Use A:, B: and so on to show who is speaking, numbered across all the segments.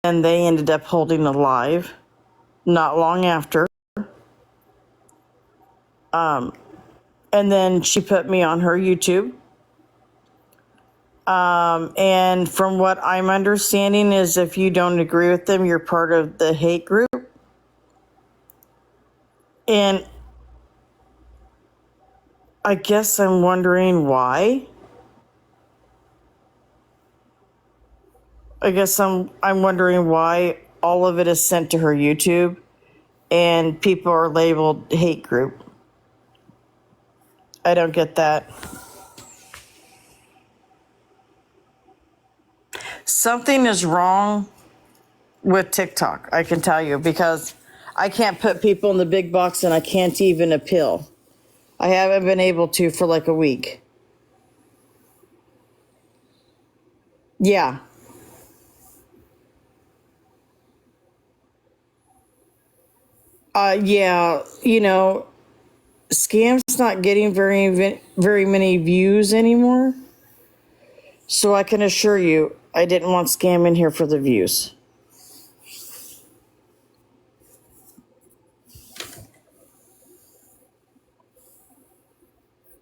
A: then they ended up holding a live not long after. And then she put me on her YouTube. And from what I'm understanding is if you don't agree with them, you're part of the hate group. And I guess I'm wondering why. I'm wondering why all of it is sent to her YouTube and people are labeled hate group. I don't get that. Something is wrong with TikTok, I can tell you, because I can't put people in the big box and I can't even appeal. I haven't been able to for like a week. Yeah. Yeah, Scam's not getting very many views anymore. So I can assure you, I didn't want Scam in here for the views.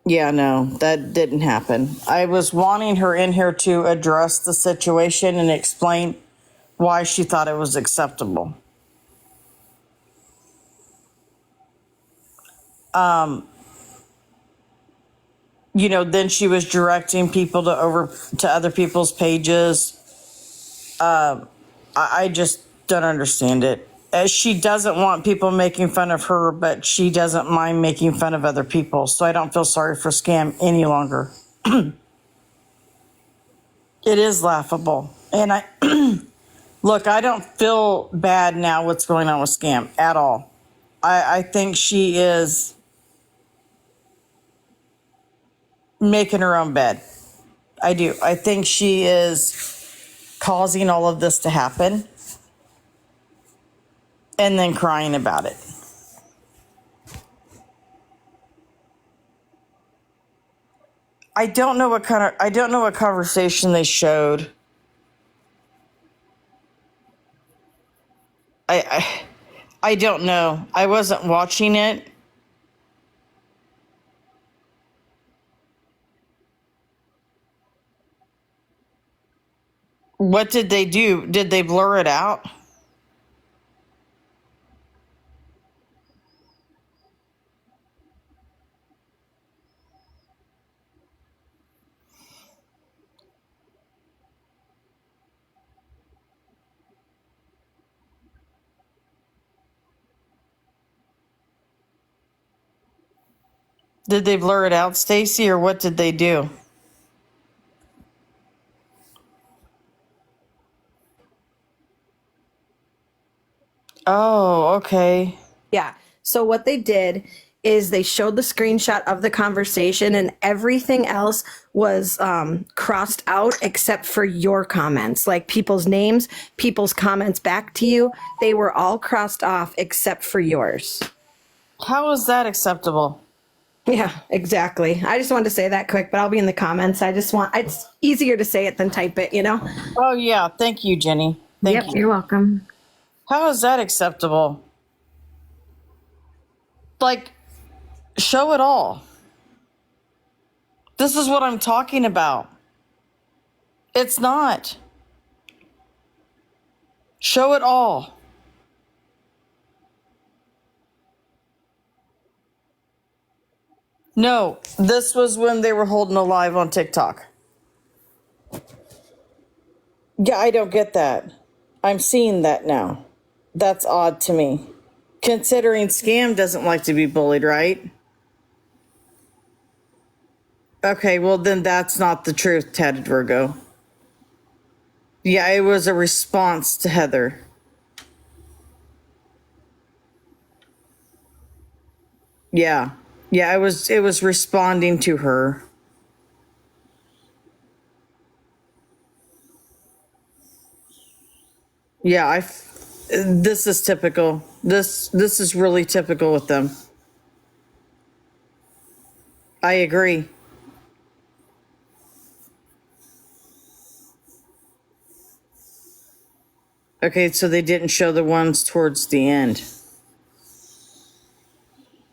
A: Yeah, no, that didn't happen. I was wanting her in here to address the situation and explain why she thought it was acceptable. Then she was directing people to other people's pages. I just don't understand it. She doesn't want people making fun of her, but she doesn't mind making fun of other people. So I don't feel sorry for Scam any longer. It is laughable. And look, I don't feel bad now what's going on with Scam at all. I think she is making her own bed. I do. I think she is causing all of this to happen and then crying about it. I don't know what conversation they showed. I I don't know. I wasn't watching it. What did they do? Did they blur it out? Did they blur it out, Stacy, or what did they do? Oh, okay.
B: Yeah. So what they did is they showed the screenshot of the conversation and everything else was crossed out except for your comments, like people's names, people's comments back to you. They were all crossed off except for yours.
A: How is that acceptable?
B: Yeah, exactly. I just wanted to say that quick, but I'll be in the comments. It's easier to say it than type it, you know?
A: Oh, yeah. Thank you, Jenny. Thank you.
B: You're welcome.
A: How is that acceptable? Like, show it all. This is what I'm talking about. It's not. Show it all. No, this was when they were holding a live on TikTok. Yeah, I don't get that. I'm seeing that now. That's odd to me. Considering Scam doesn't like to be bullied, right? Okay, well, then that's not the truth, Ted Virgo. Yeah, it was a response to Heather. Yeah. Yeah, it was responding to her. Yeah, this is typical. This is really typical with them. I agree. Okay, so they didn't show the ones towards the end.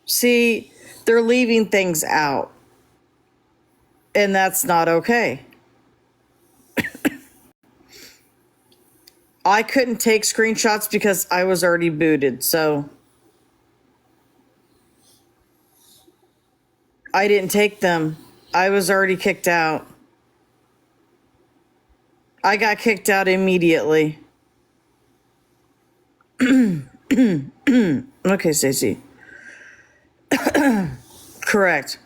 A: See, they're leaving things out. And that's not okay. I couldn't take screenshots because I was already booted, so I didn't take them. I was already kicked out. I got kicked out immediately. Okay, Stacey. Correct.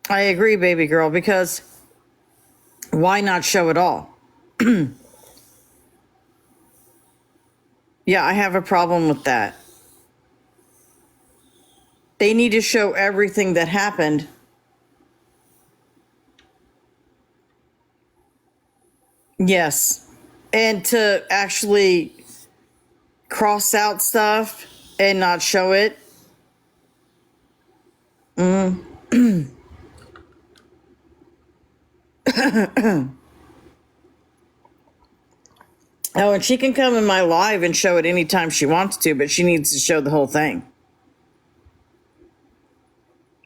A: I agree, baby girl, because why not show it all? Yeah, I have a problem with that. They need to show everything that happened. Yes. And to actually cross out stuff and not show it. Oh, and she can come in my live and show it anytime she wants to, but she needs to show the whole thing.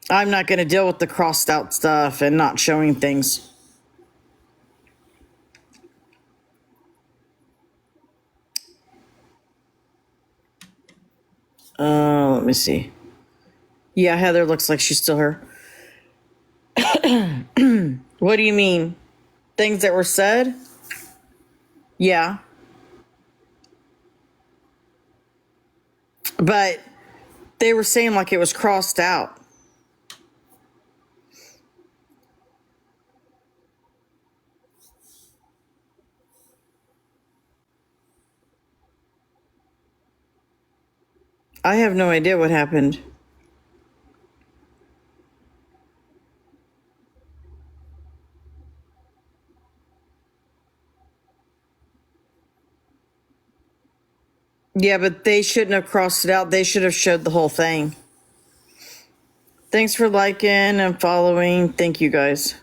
A: I'm not going to deal with the crossed out stuff and not showing things. Let me see. Yeah, Heather looks like she's still her. What do you mean? Things that were said? Yeah. But they were saying like it was crossed out. I have no idea what happened. Yeah, but they shouldn't have crossed it out. They should have showed the whole thing. Thanks for liking and following. Thank you, guys.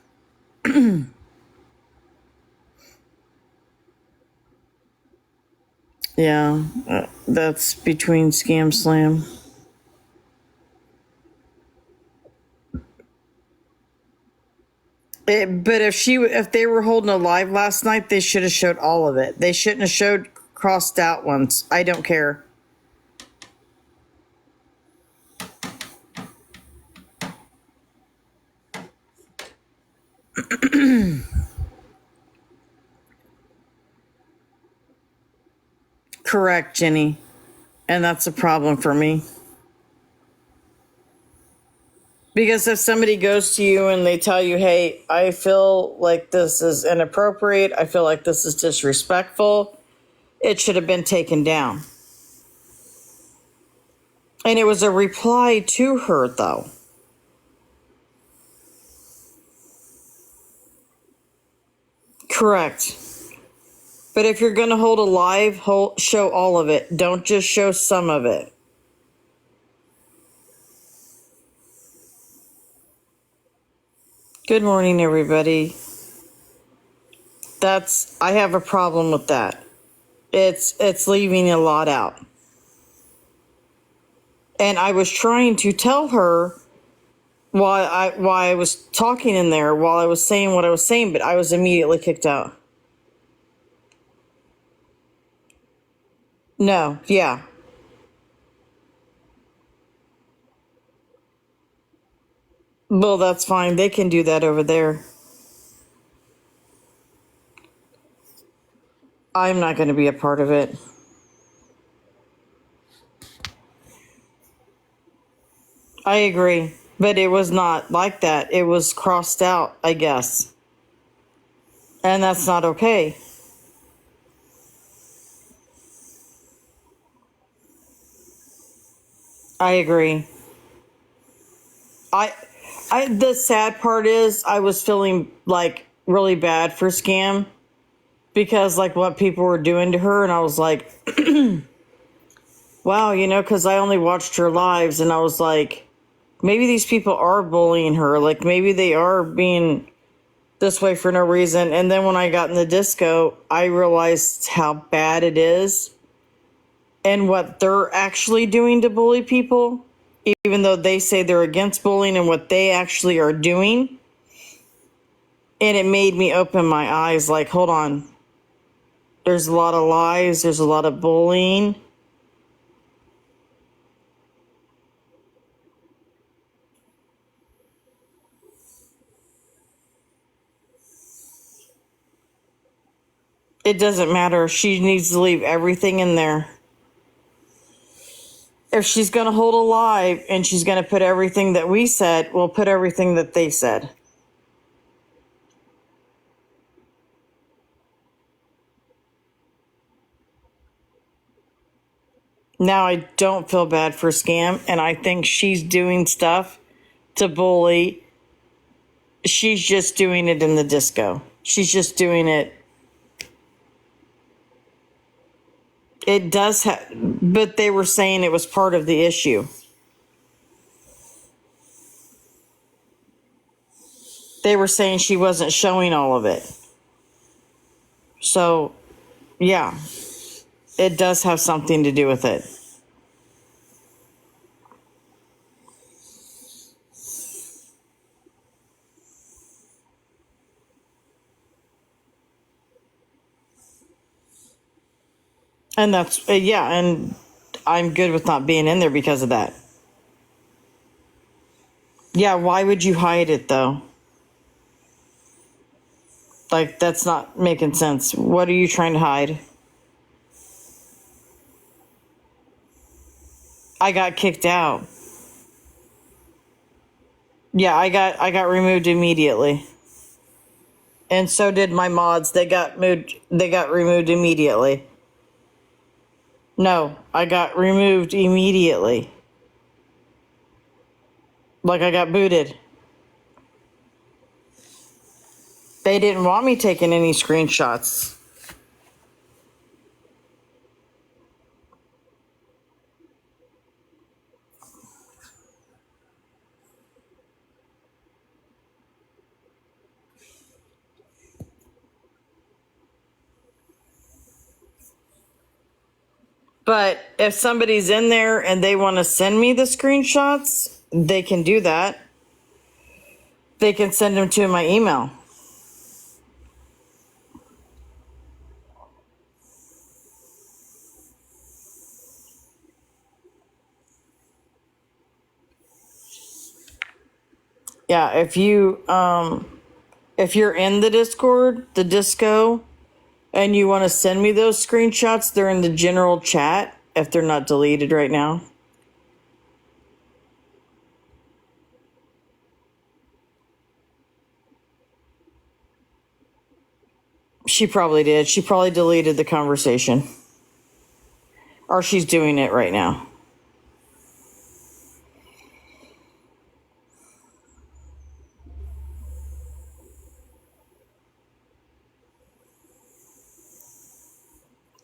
A: Yeah, that's between Scam Slam. But if they were holding a live last night, they should have showed all of it. They shouldn't have showed crossed out ones. I don't care. Correct, Jenny. And that's a problem for me. Because if somebody goes to you and they tell you, hey, I feel like this is inappropriate, I feel like this is disrespectful, it should have been taken down. And it was a reply to her, though. Correct. But if you're going to hold a live, show all of it. Don't just show some of it. Good morning, everybody. I have a problem with that. It's leaving a lot out. And I was trying to tell her why I was talking in there, while I was saying what I was saying, but I was immediately kicked out. No, yeah. Well, that's fine. They can do that over there. I'm not going to be a part of it. I agree. But it was not like that. It was crossed out, I guess. And that's not okay. I agree. The sad part is I was feeling like really bad for Scam because like what people were doing to her, and I was like, wow, because I only watched her lives, and I was like, maybe these people are bullying her, like maybe they are being this way for no reason. And then when I got in the disco, I realized how bad it is and what they're actually doing to bully people, even though they say they're against bullying and what they actually are doing. And it made me open my eyes like, hold on. There's a lot of lies. There's a lot of bullying. It doesn't matter. She needs to leave everything in there. If she's going to hold a lie and she's going to put everything that we said, we'll put everything that they said. Now I don't feel bad for Scam, and I think she's doing stuff to bully. She's just doing it in the disco. She's just doing it. It does but they were saying it was part of the issue. They were saying she wasn't showing all of it. So, yeah, it does have something to do with it. And that's, yeah, and I'm good with not being in there because of that. Yeah, why would you hide it though? Like, that's not making sense. What are you trying to hide? I got kicked out. Yeah, I got removed immediately. And so did my mods. They got removed immediately. No, I got removed immediately. Like I got booted. They didn't want me taking any screenshots. But if somebody's in there and they want to send me the screenshots, they can do that. They can send them to my email. Yeah, if you're in the Discord, the disco, and you want to send me those screenshots, they're in the general chat if they're not deleted right now. She probably did. She probably deleted the conversation. Or she's doing it right now.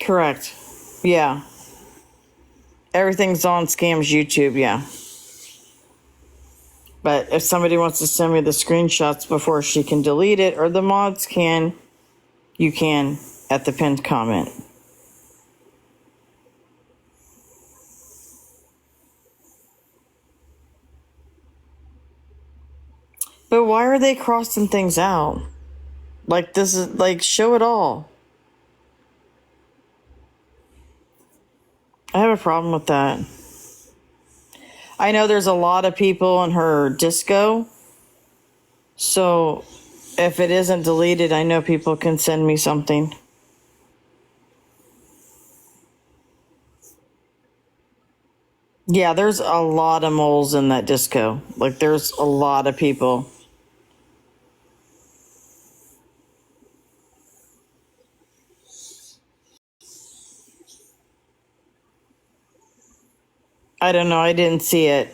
A: Correct. Yeah. Everything's on Scam's YouTube, yeah. But if somebody wants to send me the screenshots before she can delete it, or the mods can, you can at the pinned comment. But why are they crossing things out? Like, this is, like, show it all. I have a problem with that. I know there's a lot of people in her disco. So if it isn't deleted, I know people can send me something. Yeah, there's a lot of moles in that disco. Like, there's a lot of people. I don't know. I didn't see it.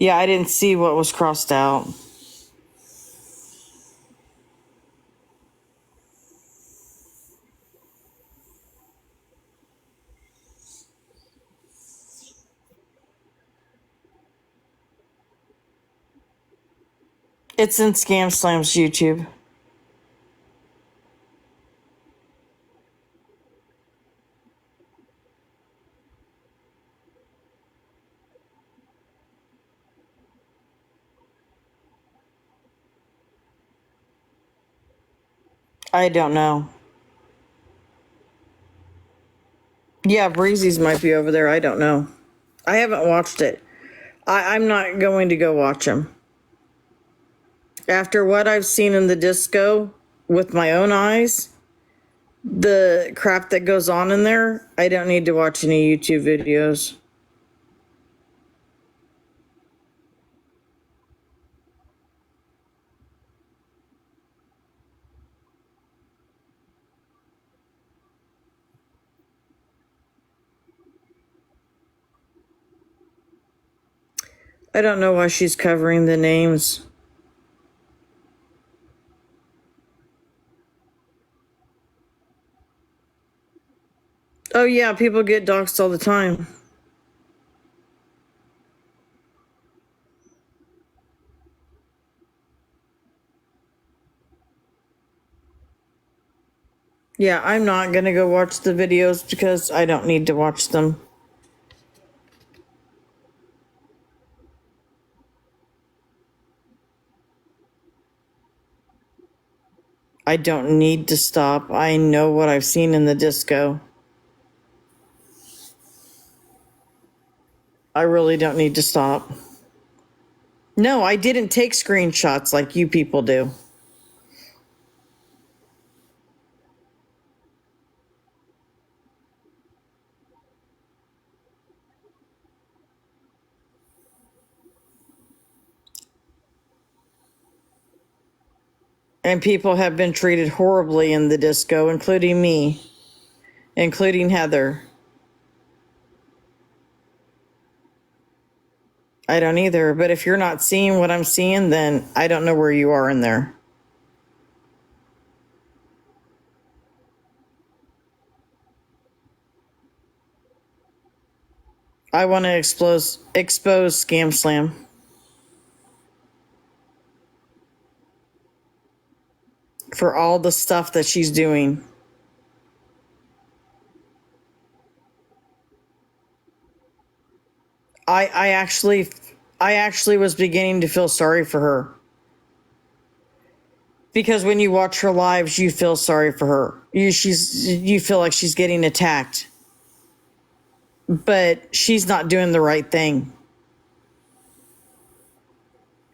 A: Yeah, I didn't see what was crossed out. It's in Scam Slam's YouTube. I don't know. Yeah, Breezy's might be over there. I don't know. I haven't watched it. I'm not going to go watch him. After what I've seen in the disco with my own eyes, the crap that goes on in there, I don't need to watch any YouTube videos. I don't know why she's covering the names. Oh yeah, people get doxxed all the time. Yeah, I'm not gonna go watch the videos because I don't need to watch them. I don't need to stop. I know what I've seen in the disco. I really don't need to stop. No, I didn't take screenshots like you people do. And people have been treated horribly in the disco, including me, including Heather. I don't either, but if you're not seeing what I'm seeing, then I don't know where you are in there. I want to expose Scam Slam for all the stuff that she's doing. I actually was beginning to feel sorry for her. Because when you watch her lives, you feel sorry for her. You feel like she's getting attacked. But she's not doing the right thing.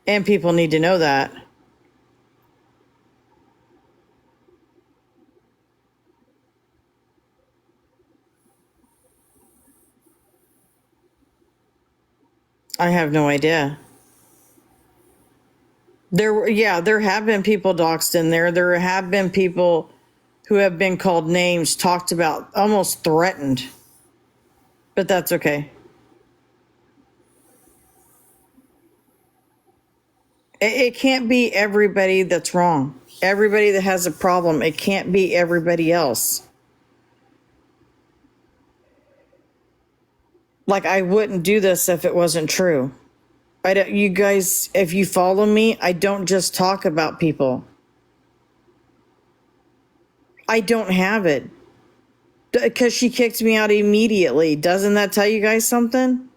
A: And people need to know that. I have no idea. There have been people doxxed in there. There have been people who have been called names, talked about, almost threatened. But that's okay. It can't be everybody that's wrong. Everybody that has a problem, it can't be everybody else. Like, I wouldn't do this if it wasn't true. I don't, you guys, if you follow me, I don't just talk about people. I don't have it. Because she kicked me out immediately. Doesn't that tell you guys something?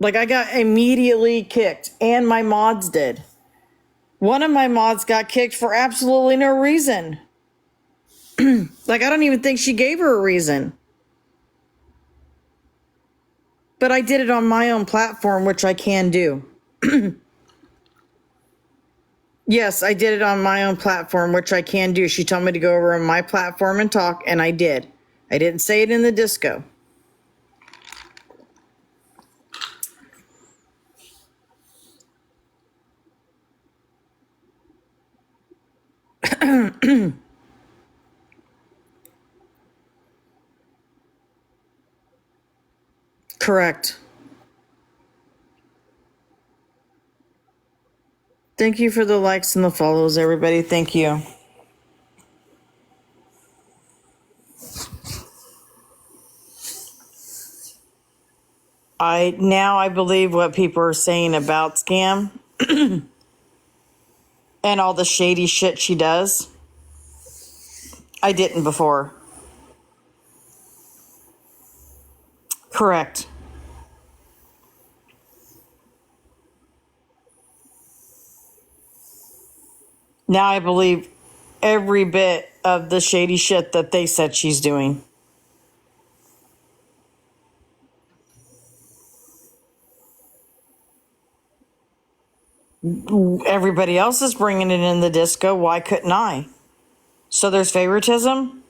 A: Like, I got immediately kicked, and my mods did. One of my mods got kicked for absolutely no reason. Like, I don't even think she gave her a reason. But I did it on my own platform, which I can do. Yes, I did it on my own platform, which I can do. She told me to go over on my platform and talk, and I did. I didn't say it in the disco. Correct. Thank you for the likes and the follows, everybody. Thank you. I believe what people are saying about Scam and all the shady shit she does. I didn't before. Correct. Now I believe every bit of the shady shit that they said she's doing. Everybody else is bringing it in the disco. Why couldn't I? So there's favoritism?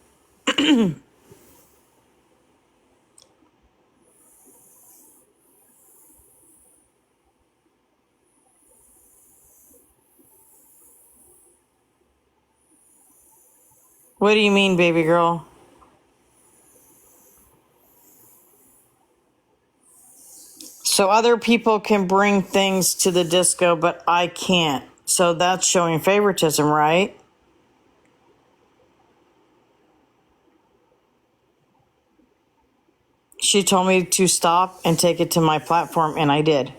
A: What do you mean, baby girl? So other people can bring things to the disco, but I can't. So that's showing favoritism, right? She told me to stop and take it to my platform, and I did.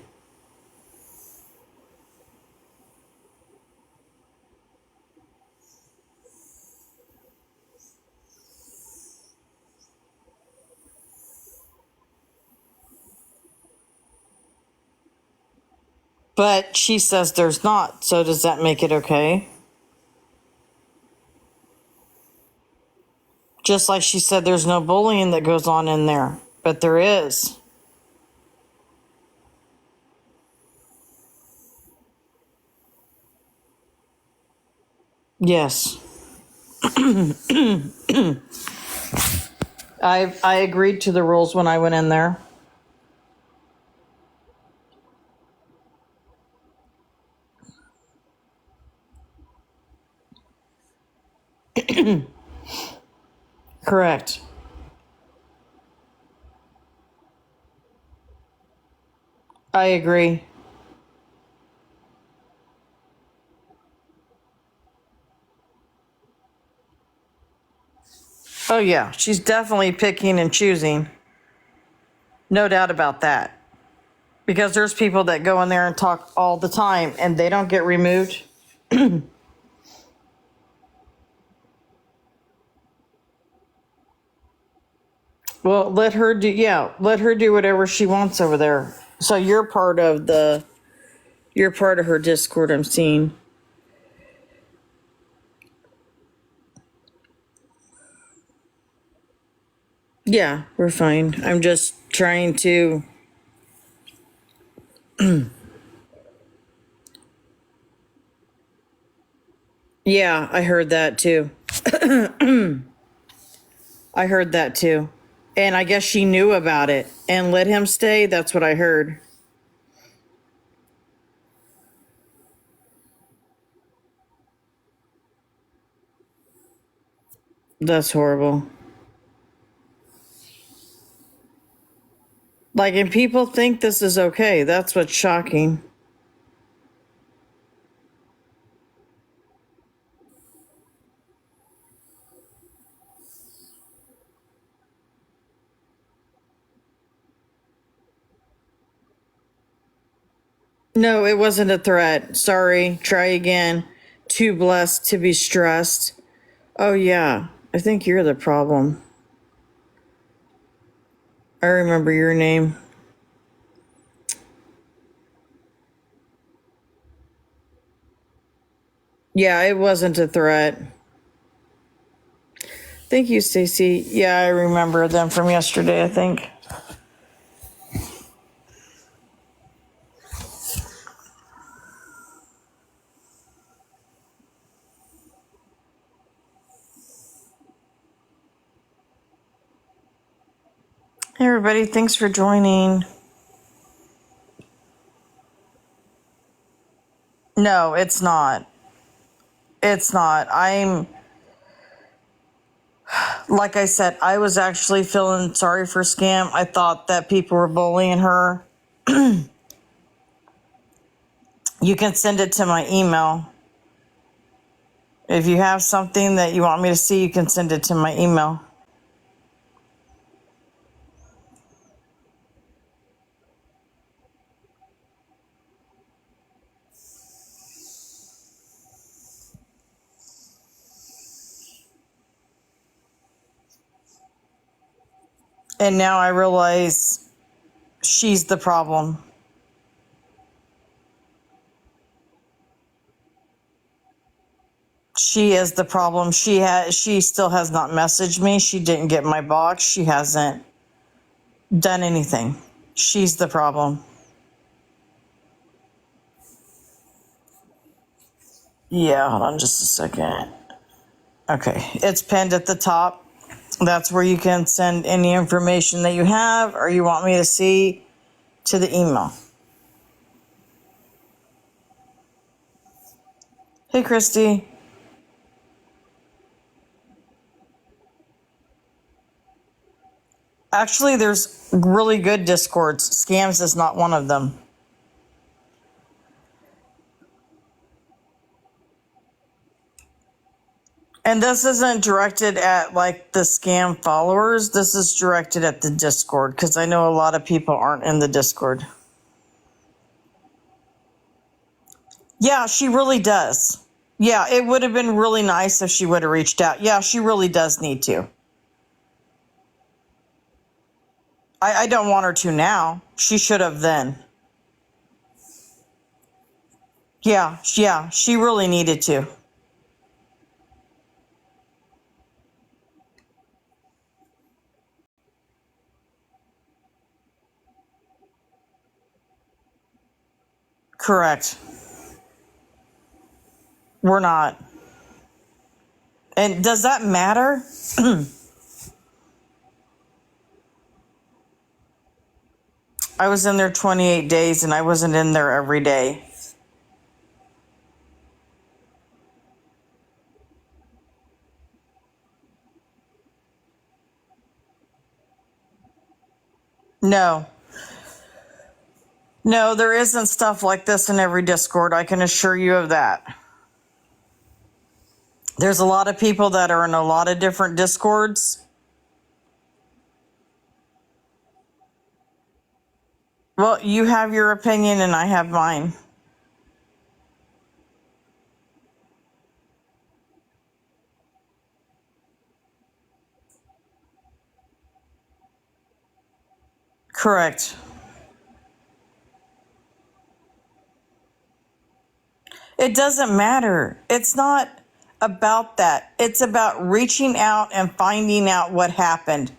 A: But she says there's not. So does that make it okay? Just like she said there's no bullying that goes on in there. But there is. Yes. I agreed to the rules when I went in there. Correct. I agree. Oh, yeah. She's definitely picking and choosing. No doubt about that. Because there's people that go in there and talk all the time and they don't get removed. Well, let her do whatever she wants over there. So you're part of her Discord, I'm seeing. Yeah, we're fine. I'm just trying to. Yeah, I heard that too. I heard that too. And I guess she knew about it and let him stay. That's what I heard. That's horrible. Like, and people think this is okay. That's what's shocking. No, it wasn't a threat. Sorry. Try again. Too blessed to be stressed. Oh, yeah. I think you're the problem. I remember your name. Yeah, it wasn't a threat. Thank you, Stacy. Yeah, I remember them from yesterday, I think. Hey, everybody. Thanks for joining. No, it's not. It's not. Like I said, I was actually feeling sorry for Scam. I thought that people were bullying her. You can send it to my email. If you have something that you want me to see, you can send it to my email. And now I realize she's the problem. She is the problem. She still has not messaged me. She didn't get my box. She hasn't done anything. She's the problem. Yeah, hold on just a second. Okay, it's pinned at the top. That's where you can send any information that you have or you want me to see to the email. Hey, Christy. Actually, there's really good Discords. Scams is not one of them. And this isn't directed at like the scam followers. This is directed at the Discord because I know a lot of people aren't in the Discord. Yeah, she really does. Yeah, it would have been really nice if she would have reached out. Yeah, she really does need to. I don't want her to now. She should have then. Yeah, she really needed to. Correct. We're not. And does that matter? I was in there 28 days and I wasn't in there every day. No. No, there isn't stuff like this in every Discord. I can assure you of that. There's a lot of people that are in a lot of different Discords. Well, you have your opinion and I have mine. Correct. It doesn't matter. It's not about that. It's about reaching out and finding out what happened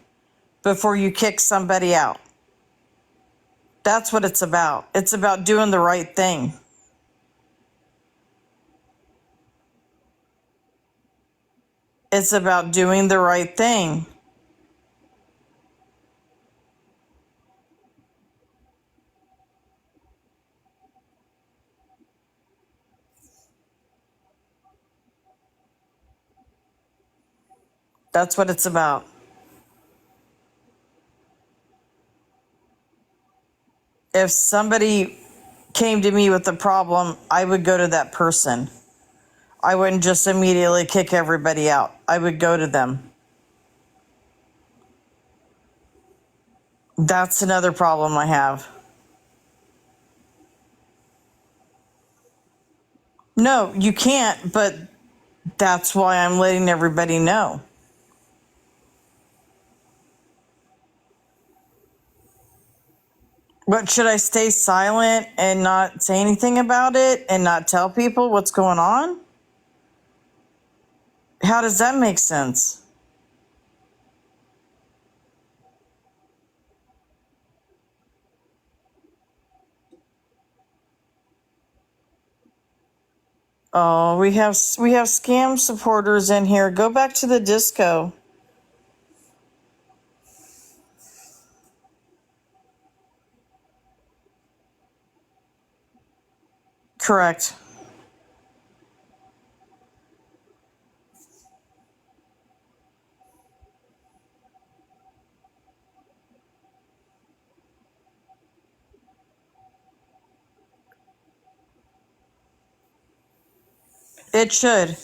A: before you kick somebody out. That's what it's about. It's about doing the right thing. It's about doing the right thing. That's what it's about. If somebody came to me with a problem, I would go to that person. I wouldn't just immediately kick everybody out. I would go to them. That's another problem I have. No, you can't, but that's why I'm letting everybody know. But should I stay silent and not say anything about it and not tell people what's going on? How does that make sense? Oh, we have scam supporters in here. Go back to the disco. Correct. It should.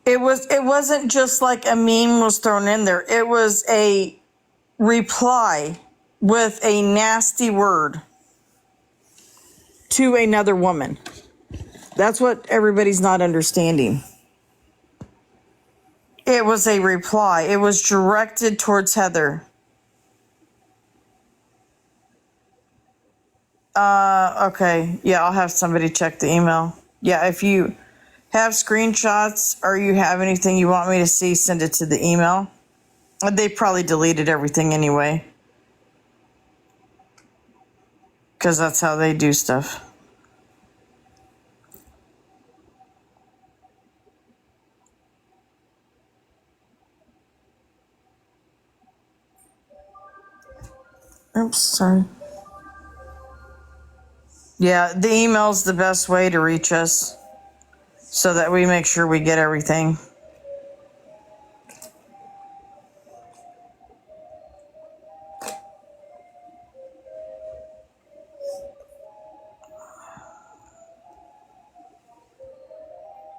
A: It wasn't just like a meme was thrown in there. It was a reply with a nasty word to another woman. That's what everybody's not understanding. It was a reply. It was directed towards Heather. Okay. Yeah, I'll have somebody check the email. Yeah, if you have screenshots or you have anything you want me to see, send it to the email. They probably deleted everything anyway, because that's how they do stuff. Oops, sorry. Yeah, the email's the best way to reach us so that we make sure we get everything.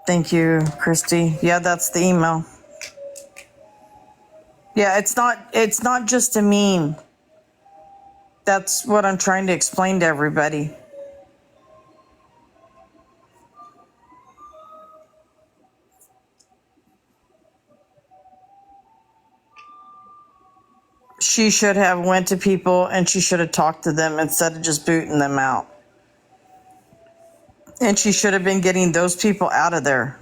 A: Thank you, Christy. Yeah, that's the email. Yeah, it's not just a meme. That's what I'm trying to explain to everybody. She should have went to people and she should have talked to them instead of just booting them out. And she should have been getting those people out of there.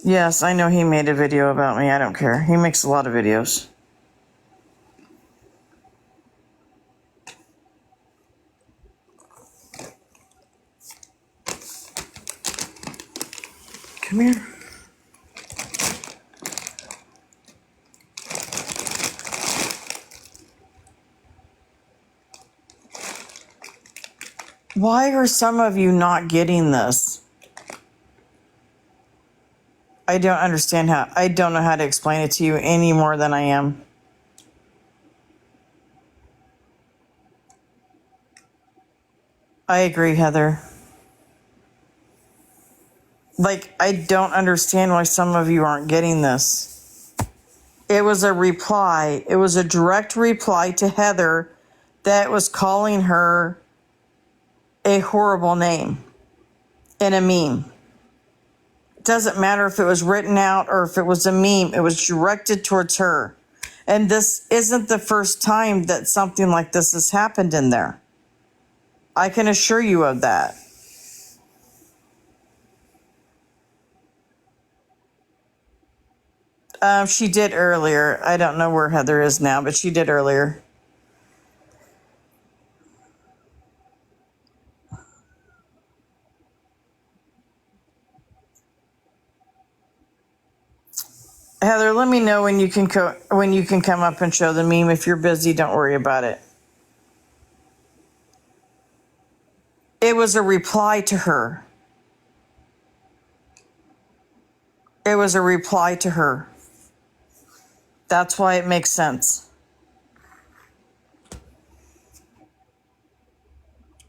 A: Yes, I know he made a video about me. I don't care. He makes a lot of videos. Come here. Why are some of you not getting this? I don't understand how. I don't know how to explain it to you any more than I am. I agree, Heather. Like, I don't understand why some of you aren't getting this. It was a reply. It was a direct reply to Heather that was calling her a horrible name in a meme. It doesn't matter if it was written out or if it was a meme. It was directed towards her. And this isn't the first time that something like this has happened in there. I can assure you of that. She did earlier. I don't know where Heather is now, but she did earlier. Heather, let me know when you can come up and show the meme. If you're busy, don't worry about it. It was a reply to her. It was a reply to her. That's why it makes sense.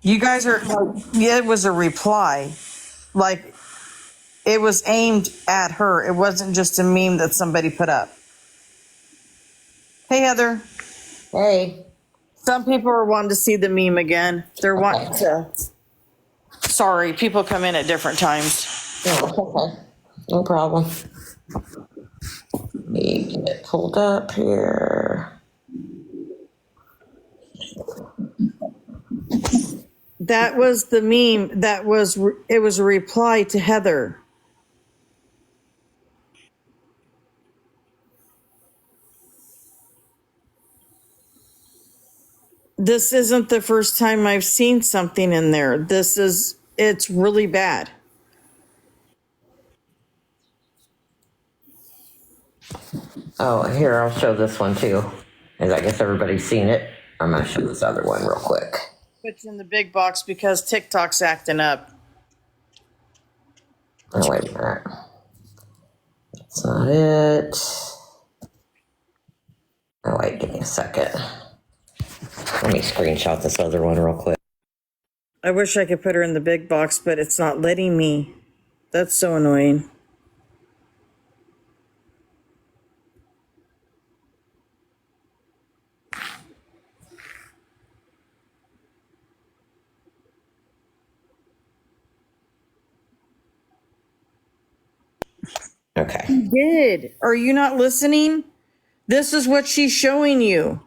A: You guys are, yeah, it was a reply. Like, it was aimed at her. It wasn't just a meme that somebody put up. Hey, Heather.
C: Hey.
A: Some people are wanting to see the meme again. They're wanting to. Sorry, people come in at different times.
C: No, okay. No problem. Let me get it pulled up here.
A: That was the meme. It was a reply to Heather. This isn't the first time I've seen something in there. It's really bad.
C: Oh, here, I'll show this one too. As I guess everybody's seen it. I'm going to show this other one real quick.
A: It's in the big box because TikTok's acting up.
C: Oh, wait a minute. That's not it. Oh, wait, give me a second. Let me screenshot this other one real quick.
A: I wish I could put her in the big box, but it's not letting me. That's so annoying.
C: Okay.
A: Did. Are you not listening? This is what she's showing you.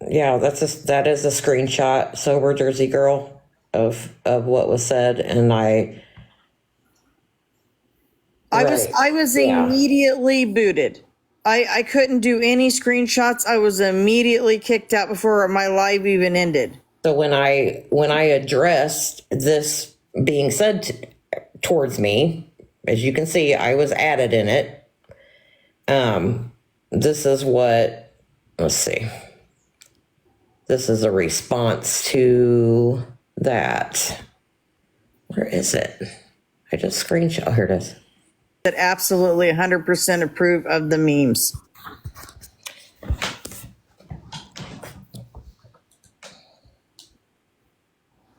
C: Yeah, that is a screenshot, sober Jersey girl, of what was said, and
A: I was
C: Yeah.
A: immediately booted. I couldn't do any screenshots. I was immediately kicked out before my live even ended.
C: So when I addressed this being said towards me, as you can see, I was added in it. This is what, let's see. This is a response to that. Where is it? I just screenshot. Here it is.
A: That absolutely 100% approve of the memes.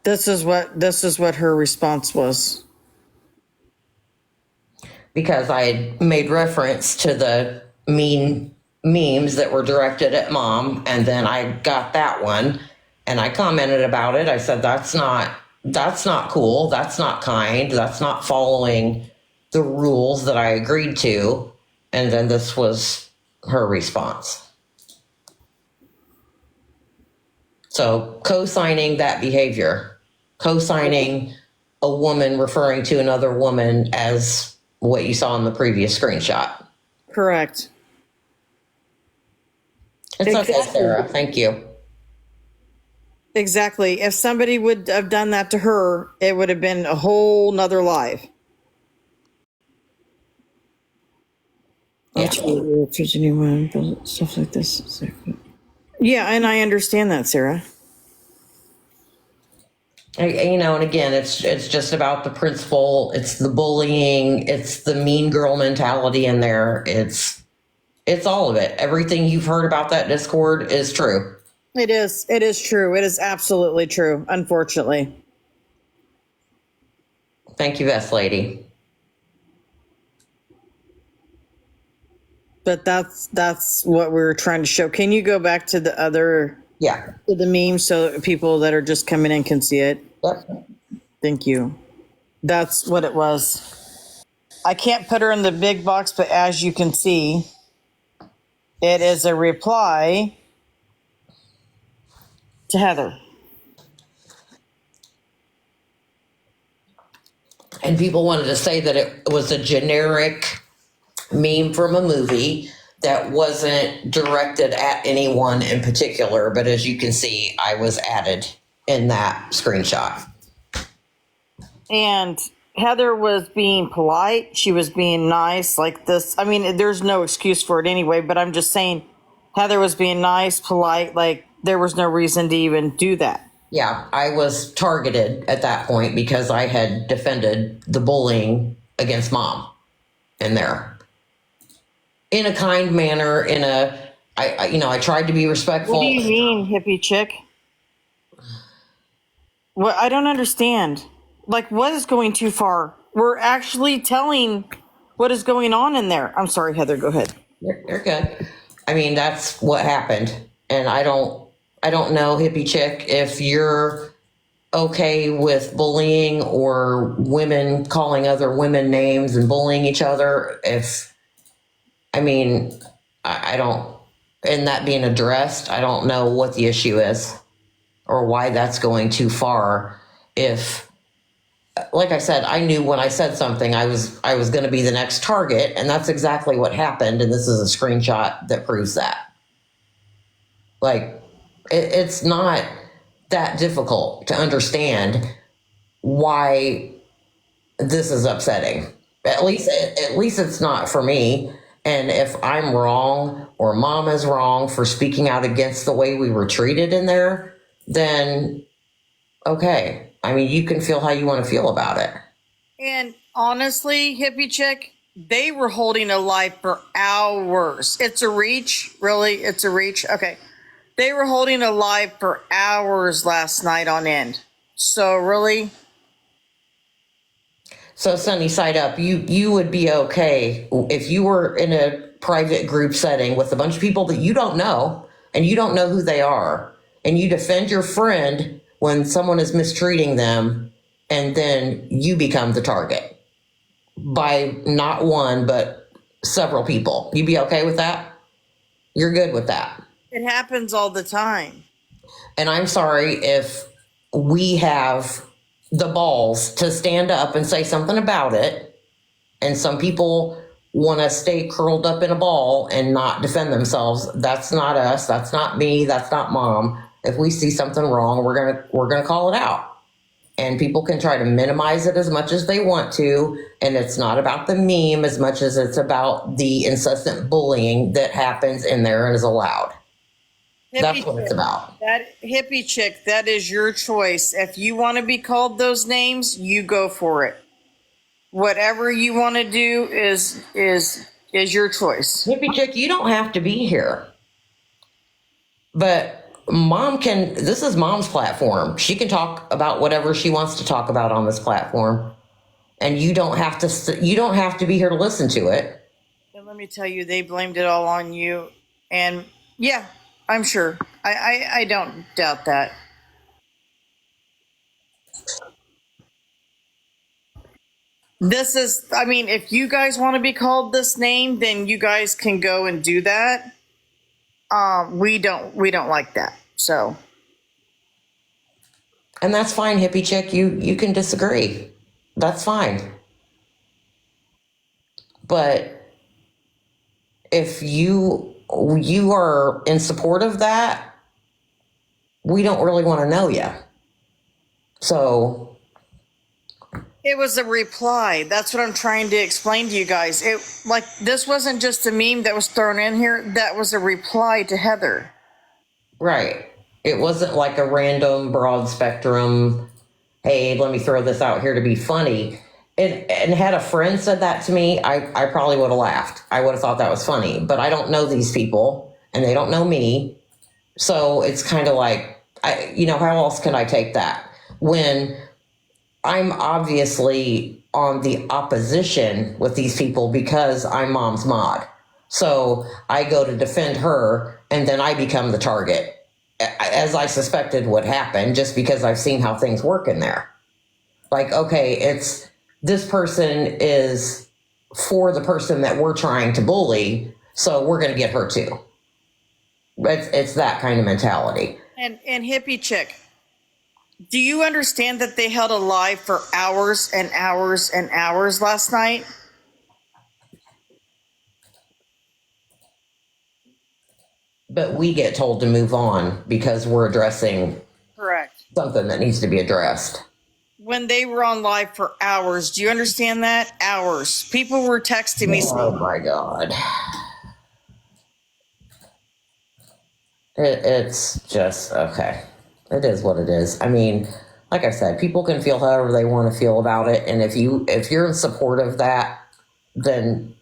A: This is what her response was.
C: Because I had made reference to the mean memes that were directed at mom, and then I got that one and I commented about it. I said, that's not cool. That's not kind. That's not following the rules that I agreed to. And then this was her response. So co-signing that behavior, co-signing a woman referring to another woman as what you saw in the previous screenshot.
A: Correct.
C: It's okay,
A: Exactly.
C: Sarah. Thank you.
A: Exactly. If somebody would have done that to her, it would have been a whole nother live.
C: Yeah.
A: If there's anyone, stuff like this. Yeah, and I understand that, Sarah.
C: And again, it's just about the principle. It's the bullying. It's the mean girl mentality in there. It's all of it. Everything you've heard about that Discord is true.
A: It is. It is true. It is absolutely true, unfortunately.
C: Thank you, Best Lady.
A: But that's what we were trying to show. Can you go back to the other,
C: Yeah.
A: to the meme so people that are just coming in can see it?
C: Yep.
A: Thank you. That's what it was. I can't put her in the big box, but as you can see, it is a reply to Heather.
C: And people wanted to say that it was a generic meme from a movie that wasn't directed at anyone in particular. But as you can see, I was added in that screenshot.
A: And Heather was being polite. She was being nice like this. I mean, there's no excuse for it anyway, but I'm just saying Heather was being nice, polite, like there was no reason to even do that.
C: Yeah, I was targeted at that point because I had defended the bullying against mom in there in a kind manner. I tried to be respectful.
A: What do you mean, hippie chick? Well, I don't understand. Like, what is going too far? We're actually telling what is going on in there. I'm sorry, Heather, go ahead.
C: You're good. I mean, that's what happened. And I don't know, hippie chick, if you're okay with bullying or women calling other women names and bullying each other. I don't, and that being addressed, I don't know what the issue is or why that's going too far. If, like I said, I knew when I said something, I was going to be the next target, and that's exactly what happened. And this is a screenshot that proves that. Like, it's not that difficult to understand why this is upsetting. At least it's not for me. And if I'm wrong or mom is wrong for speaking out against the way we were treated in there, then okay. I mean, you can feel how you want to feel about it.
A: And honestly, hippie chick, they were holding a live for hours. It's a reach. Really? It's a reach. Okay. They were holding a live for hours last night on end. So really,
C: So sunny side up, you would be okay if you were in a private group setting with a bunch of people that you don't know and you don't know who they are, and you defend your friend when someone is mistreating them, and then you become the target by not one but several people. You'd be okay with that? You're good with that?
A: it happens all the time.
C: And I'm sorry if we have the balls to stand up and say something about it, and some people want to stay curled up in a ball and not defend themselves. That's not us. That's not me. That's not mom. If we see something wrong, we're gonna call it out. And people can try to minimize it as much as they want to, and it's not about the meme as much as it's about the incessant bullying that happens in there and is allowed. That's what it's about.
A: That hippie chick, that is your choice. If you want to be called those names, you go for it. Whatever you want to do is your choice.
C: Hippie chick, you don't have to be here. But mom can, this is mom's platform. She can talk about whatever she wants to talk about on this platform. And you don't have to be here to listen to it.
A: And let me tell you, they blamed it all on you. And yeah, I'm sure. I don't doubt that. This is, I mean, if you guys want to be called this name, then you guys can go and do that. We don't like that. So.
C: And that's fine, hippie chick. You can disagree. That's fine. But if you are in support of that, we don't really want to know you. So
A: It was a reply. That's what I'm trying to explain to you guys. This wasn't just a meme that was thrown in here. That was a reply to Heather.
C: right. It wasn't like a random broad spectrum, hey, let me throw this out here to be funny. And had a friend said that to me, I probably would have laughed. I would have thought that was funny. But I don't know these people and they don't know me. So it's kind of like, how else can I take that? When I'm obviously on the opposition with these people because I'm mom's mod. So I go to defend her and then I become the target, as I suspected would happen, just because I've seen how things work in there. Like, okay, it's this person is for the person that we're trying to bully, so we're going to get her too. It's that kind of mentality.
A: And hippie chick, do you understand that they held a live for hours and hours and hours last night?
C: But we get told to move on because we're addressing
A: Correct.
C: something that needs to be addressed.
A: When they were on live for hours, do you understand that? Hours. People were texting me.
C: Oh my God. It's just, okay. It is what it is. I mean, like I said, people can feel however they want to feel about it. And if you're in support of that, then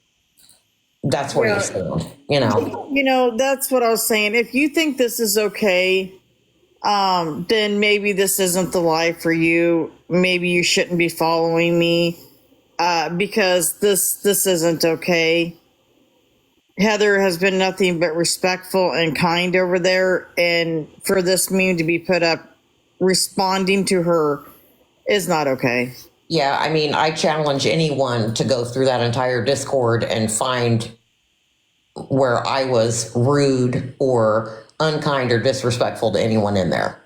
C: that's where you stand,
A: That's what I was saying. If you think this is okay, then maybe this isn't the live for you. Maybe you shouldn't be following me, because this isn't okay. Heather has been nothing but respectful and kind over there, and for this meme to be put up responding to her is not okay.
C: Yeah, I mean, I challenge anyone to go through that entire Discord and find where I was rude or unkind or disrespectful to anyone in there.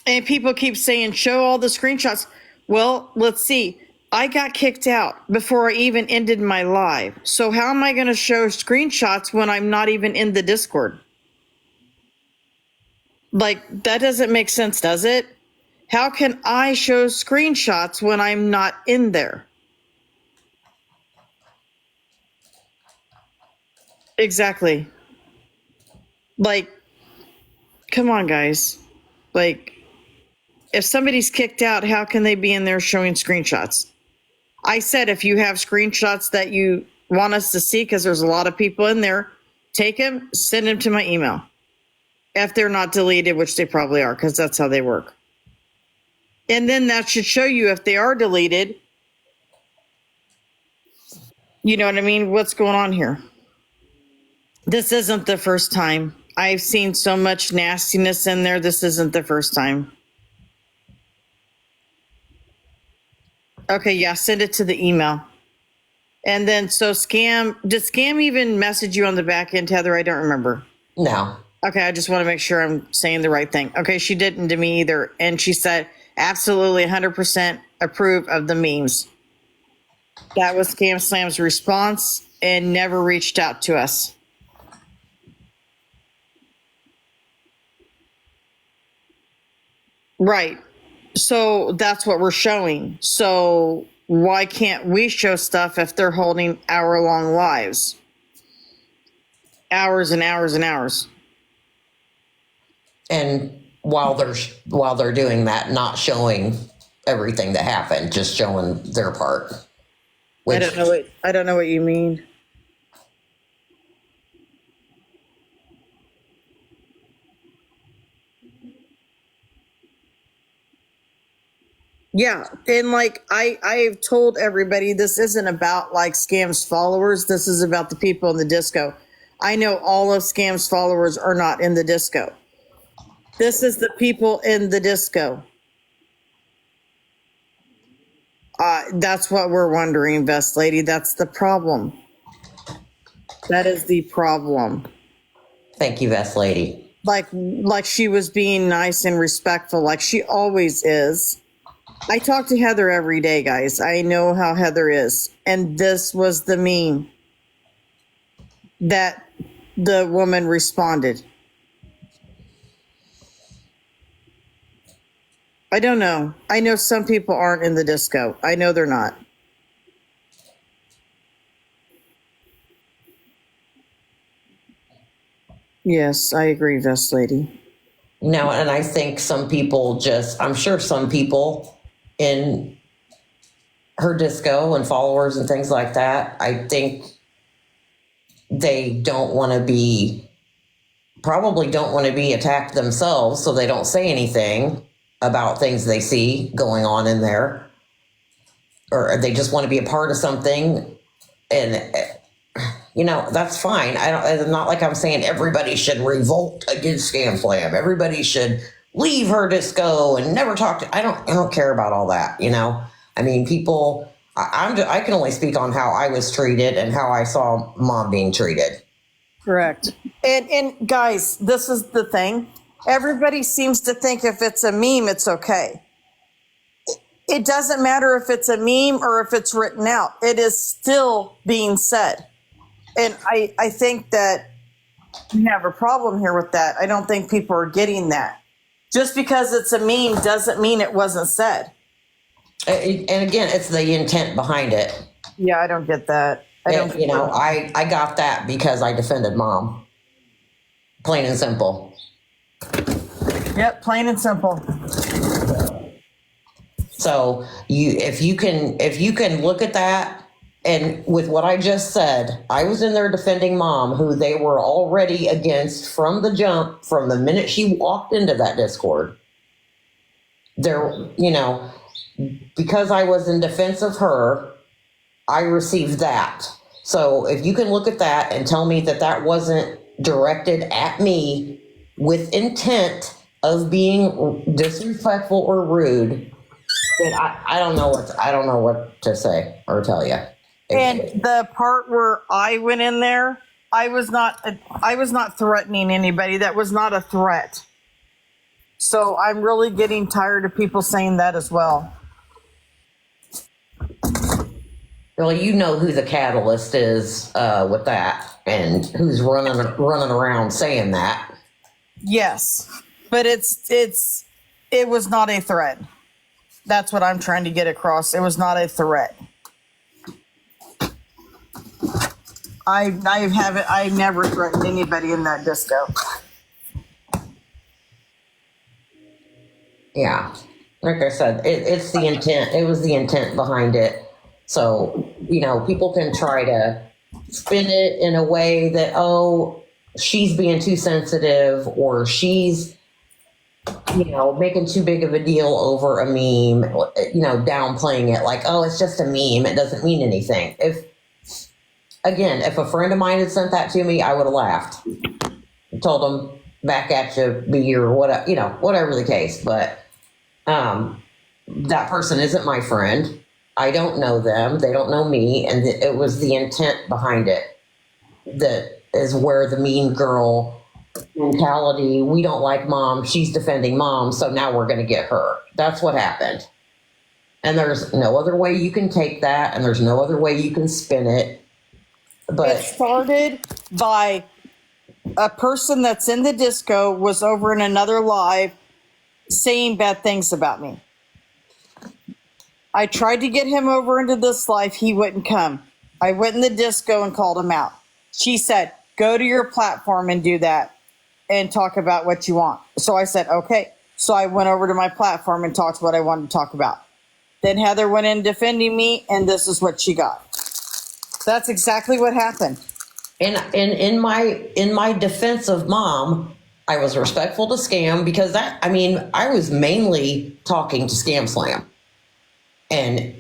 A: And people keep saying, show all the screenshots. Well, let's see. I got kicked out before I even ended my live. So how am I going to show screenshots when I'm not even in the Discord? Like, that doesn't make sense, does it? How can I show screenshots when I'm not in there? Exactly. Like, come on, guys. Like, if somebody's kicked out, how can they be in there showing screenshots? I said, if you have screenshots that you want us to see, because there's a lot of people in there, take them, send them to my email. if they're not deleted, which they probably are, because that's how they work. And then that should show you if they are deleted. You know what I mean? What's going on here? This isn't the first time. I've seen so much nastiness in there. This isn't the first time. Okay, yeah, send it to the email. And then, so did Scam even message you on the back end, Heather? I don't remember.
C: No.
A: Okay, I just want to make sure I'm saying the right thing. Okay, she didn't to me either. And she said, absolutely 100% approve of the memes. That was Scam Slam's response and never reached out to us. Right. So that's what we're showing. So why can't we show stuff if they're holding hour-long lives? Hours and hours and hours.
C: And while they're doing that, not showing everything that happened, just showing their part.
A: I don't know what you mean. Yeah, and like I've told everybody, this isn't about like Scam's followers. This is about the people in the disco. I know all of Scam's followers are not in the disco. This is the people in the disco. That's what we're wondering, Best Lady. That's the problem. That is the problem.
C: Thank you, Best Lady.
A: Like she was being nice and respectful, like she always is. I talk to Heather every day, guys. I know how Heather is. And this was the meme that the woman responded. I don't know. I know some people aren't in the disco. I know they're not. Yes, I agree, Vest Lady.
C: No, and I think some people I'm sure some people in her disco and followers and things like that, I think they probably don't want to be attacked themselves, so they don't say anything about things they see going on in there, or they just want to be a part of something. And that's fine. It's not like I'm saying everybody should revolt against Scam Slam. Everybody should leave her disco and never talk to. I don't care about all that. I mean, people. I can only speak on how I was treated and how I saw Mom being treated.
A: Correct. And guys, this is the thing. Everybody seems to think if it's a meme, it's okay. It doesn't matter if it's a meme or if it's written out. It is still being said. And I think that we have a problem here with that. I don't think people are getting that. Just because it's a meme doesn't mean it wasn't said.
C: And again, it's the intent behind it.
A: Yeah, I don't get that.
C: I got that because I defended Mom. Plain and simple.
A: Yep, plain and simple.
C: So if you can look at that, and with what I just said, I was in there defending Mom, who they were already against from the jump, from the minute she walked into that Discord. Because I was in defense of her, I received that. So if you can look at that and tell me that that wasn't directed at me with intent of being disrespectful or rude, then I don't know what to say or tell you.
A: And the part where I went in there, I was not threatening anybody. That was not a threat. So I'm really getting tired of people saying that as well.
C: Well, you know who the catalyst is with that, and who's running around saying that.
A: Yes, but it was not a threat. That's what I'm trying to get across. It was not a threat. I never threatened anybody in that disco.
C: Yeah, like I said, it's the intent. It was the intent behind it. So, people can try to spin it in a way that, she's being too sensitive, or she's, making too big of a deal over a meme, downplaying it like, oh, it's just a meme. It doesn't mean anything. If a friend of mine had sent that to me, I would have laughed. Told them back at you, be or whatever, whatever the case. But that person isn't my friend. I don't know them. They don't know me. And it was the intent behind it that is where the mean girl mentality, we don't like mom, she's defending mom, so now we're going to get her. That's what happened. And there's no other way you can take that, and there's no other way you can spin it. But
A: It started by a person that's in the disco was over in another live saying bad things about me. I tried to get him over into this live. He wouldn't come. I went in the disco and called him out. She said, go to your platform and do that and talk about what you want. So I said, okay. So I went over to my platform and talked what I wanted to talk about. Then Heather went in defending me, and this is what she got. That's exactly what happened.
C: And in my defense of mom, I was respectful to Scam, because I was mainly talking to Scam Slam. And,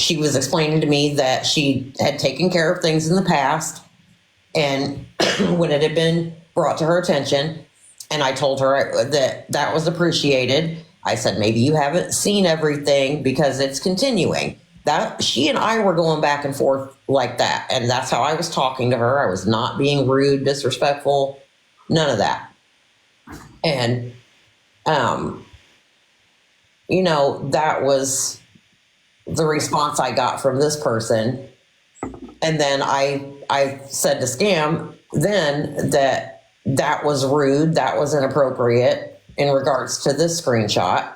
C: she was explaining to me that she had taken care of things in the past, and when it had been brought to her attention, and I told her that was appreciated. I said, maybe you haven't seen everything because it's continuing. That she and I were going back and forth like that. And that's how I was talking to her. I was not being rude, disrespectful, none of that. And, that was the response I got from this person. And then I said to Scam then that was rude, that was inappropriate in regards to this screenshot.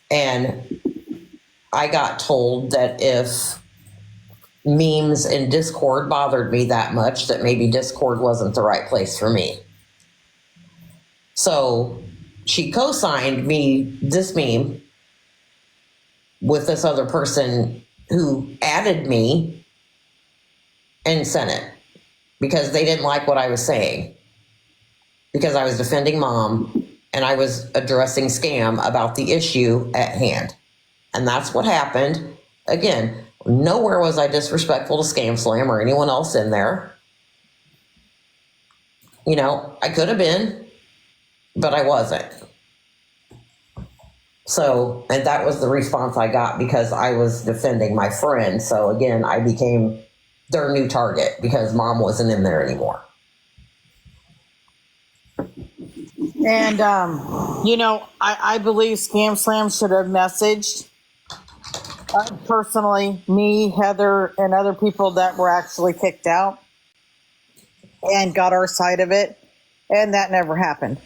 C: And I got told that if memes in Discord bothered me that much, that maybe Discord wasn't the right place for me. So she co-signed me this meme with this other person who added me and sent it because they didn't like what I was saying, because I was defending mom and I was addressing Scam about the issue at hand. And that's what happened. Again, nowhere was I disrespectful to Scam Slam or anyone else in there. I could have been, but I wasn't. So, and that was the response I got because I was defending my friend. So again, I became their new target because mom wasn't in there anymore.
A: And, I believe Scam Slam should have messaged personally me, Heather, and other people that were actually kicked out and got our side of it. And that never happened.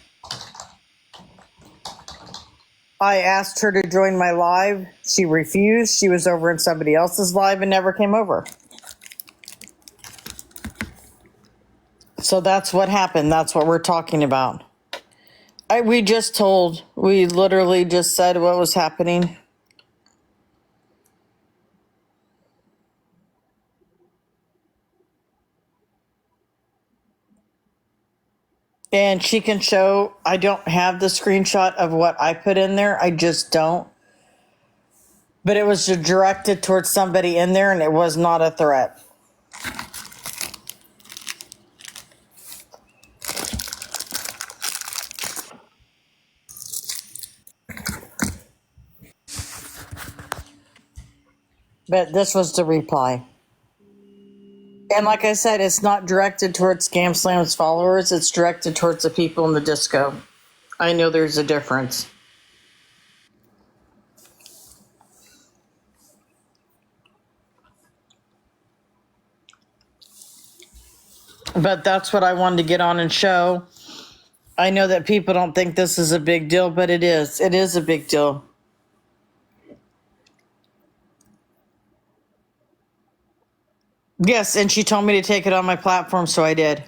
A: I asked her to join my live. She refused. She was over in somebody else's live and never came over. So that's what happened. That's what we're talking about. We literally just said what was happening. And she can show, I don't have the screenshot of what I put in there. I just don't. But it was directed towards somebody in there and it was not a threat. But this was the reply. And like I said, it's not directed towards Scam Slam's followers. It's directed towards the people in the disco. I know there's a difference. But that's what I wanted to get on and show. I know that people don't think this is a big deal, but it is. It is a big deal. Yes, and she told me to take it on my platform, so I did.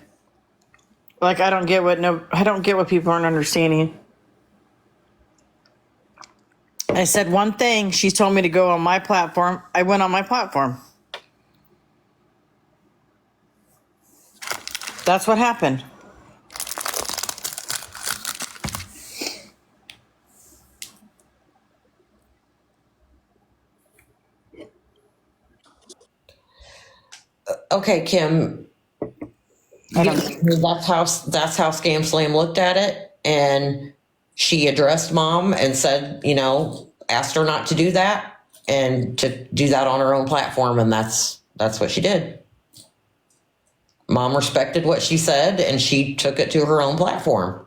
A: Like, I don't get what people aren't understanding. I said one thing, she told me to go on my platform. I went on my platform. That's what happened.
C: okay, Kim, that's how Scam Slam looked at it, and she addressed mom and said, asked her not to do that and to do that on her own platform, and that's what she did. Mom respected what she said, and she took it to her own platform.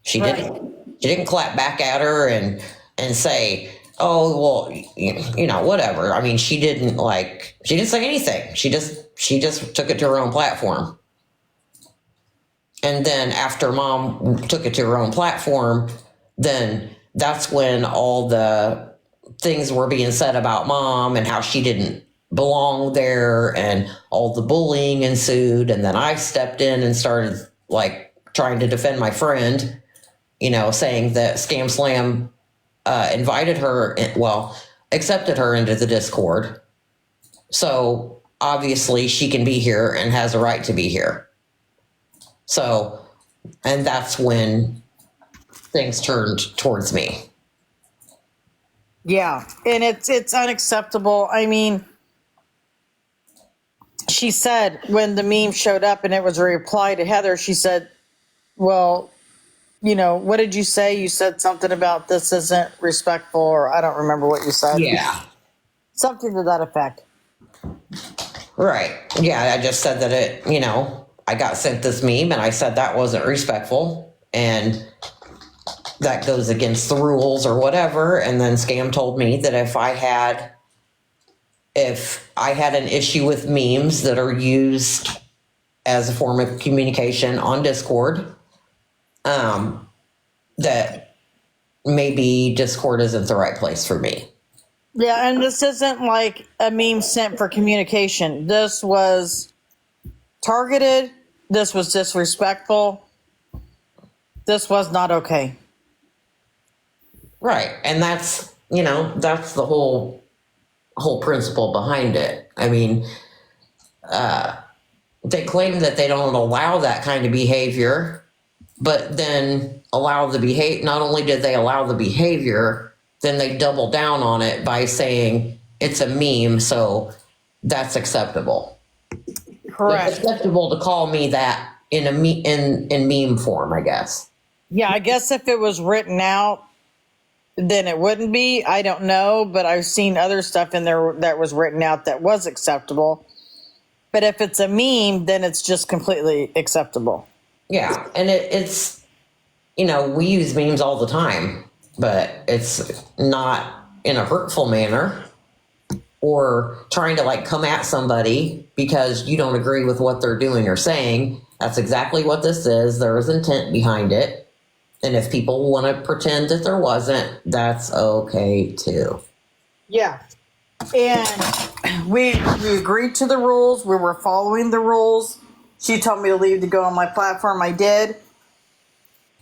C: She didn't clap back at her and say, "Oh, well, whatever." I mean, she didn't say anything. She just took it to her own platform. And then after mom took it to her own platform, then that's when all the things were being said about mom and how she didn't belong there, and all the bullying ensued. And then I stepped in and started trying to defend my friend, saying that Scam Slam invited her, accepted her into the Discord. So obviously she can be here and has a right to be here. So, and that's when things turned towards me.
A: Yeah, and it's unacceptable. I mean, she said when the meme showed up and it was a reply to Heather, she said, well, what did you say? You said something about this isn't respectful, or I don't remember what you said.
C: Yeah.
A: Something to that effect.
C: Right. Yeah, I just said that I got sent this meme and I said that wasn't respectful and that goes against the rules or whatever. And then Scam told me that if I had an issue with memes that are used as a form of communication on Discord, that maybe Discord isn't the right place for me.
A: Yeah, and this isn't like a meme sent for communication. This was targeted. This was disrespectful. This was not okay.
C: Right. And that's the whole principle behind it. I mean, they claim that they don't allow that kind of behavior, but then allow the behavior. Not only did they allow the behavior, then they double down on it by saying it's a meme, so that's acceptable.
A: Correct.
C: It's acceptable to call me that in meme form, I guess.
A: Yeah, I guess if it was written out, then it wouldn't be. I don't know, but I've seen other stuff in there that was written out that was acceptable. But if it's a meme, then it's just completely acceptable.
C: Yeah, and it's we use memes all the time, but it's not in a hurtful manner or trying to come at somebody because you don't agree with what they're doing or saying. That's exactly what this is. There is intent behind it. And if people want to pretend that there wasn't, that's okay too.
A: Yeah. And we agreed to the rules. We were following the rules. She told me to leave to go on my platform. I did.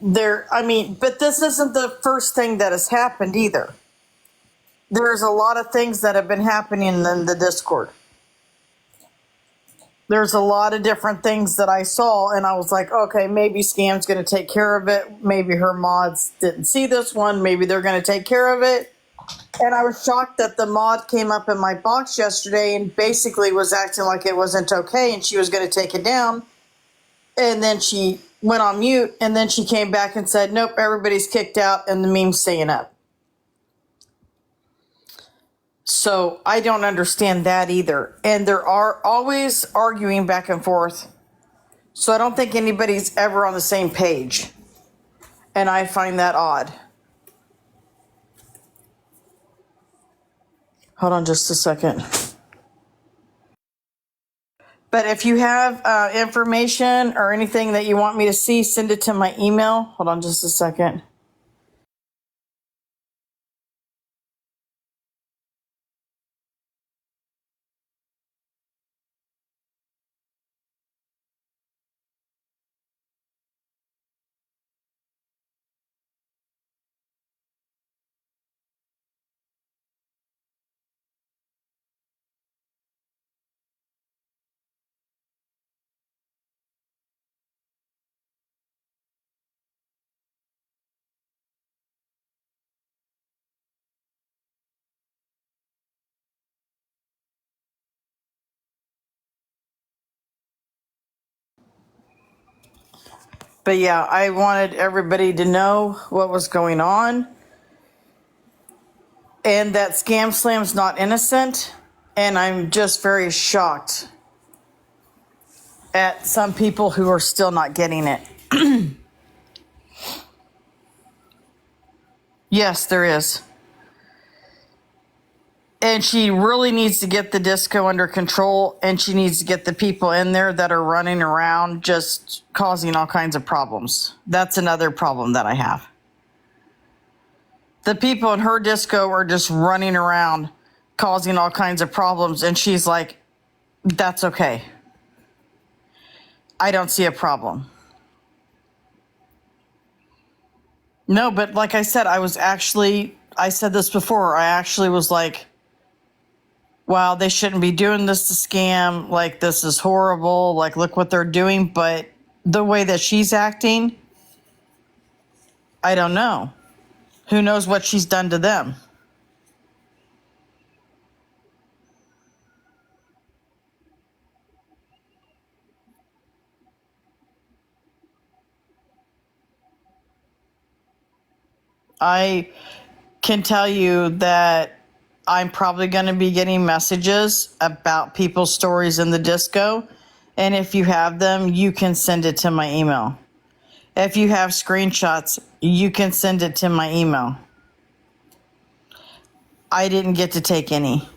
A: But this isn't the first thing that has happened either. There's a lot of things that have been happening in the Discord. There's a lot of different things that I saw, and I was like, okay, maybe Scam's going to take care of it. Maybe her mods didn't see this one. Maybe they're going to take care of it. And I was shocked that the mod came up in my box yesterday and basically was acting like it wasn't okay and she was going to take it down. And then she went on mute, and then she came back and said, nope, everybody's kicked out and the meme's staying up. So I don't understand that either. And there are always arguing back and forth. So I don't think anybody's ever on the same page. And I find that odd. Hold on just a second. But if you have information or anything that you want me to see, send it to my email. Hold on just a second. But yeah, I wanted everybody to know what was going on and that Scam Slam's not innocent. And I'm just very shocked at some people who are still not getting it. Yes, there is. And she really needs to get the disco under control, and she needs to get the people in there that are running around just causing all kinds of problems. That's another problem that I have. The people in her disco are just running around causing all kinds of problems, and she's like, that's okay. I don't see a problem. No, but like I said, I said this before, I actually was like, wow, they shouldn't be doing this to scam. Like, this is horrible. Like, look what they're doing. But the way that she's acting, I don't know. Who knows what she's done to them? I can tell you that I'm probably going to be getting messages about people's stories in the disco. And if you have them, you can send it to my email. If you have screenshots, you can send it to my email. I didn't get to take any.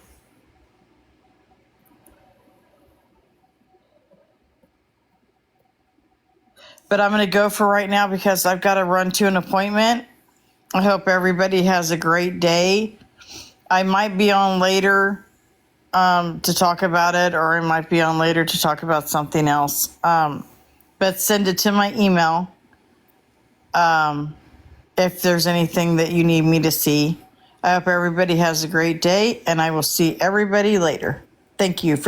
A: But I'm going to go for right now because I've got to run to an appointment. I hope everybody has a great day. I might be on later to talk about it, or I might be on later to talk about something else. But send it to my email if there's anything that you need me to see. I hope everybody has a great day, and I will see everybody later. Thank you for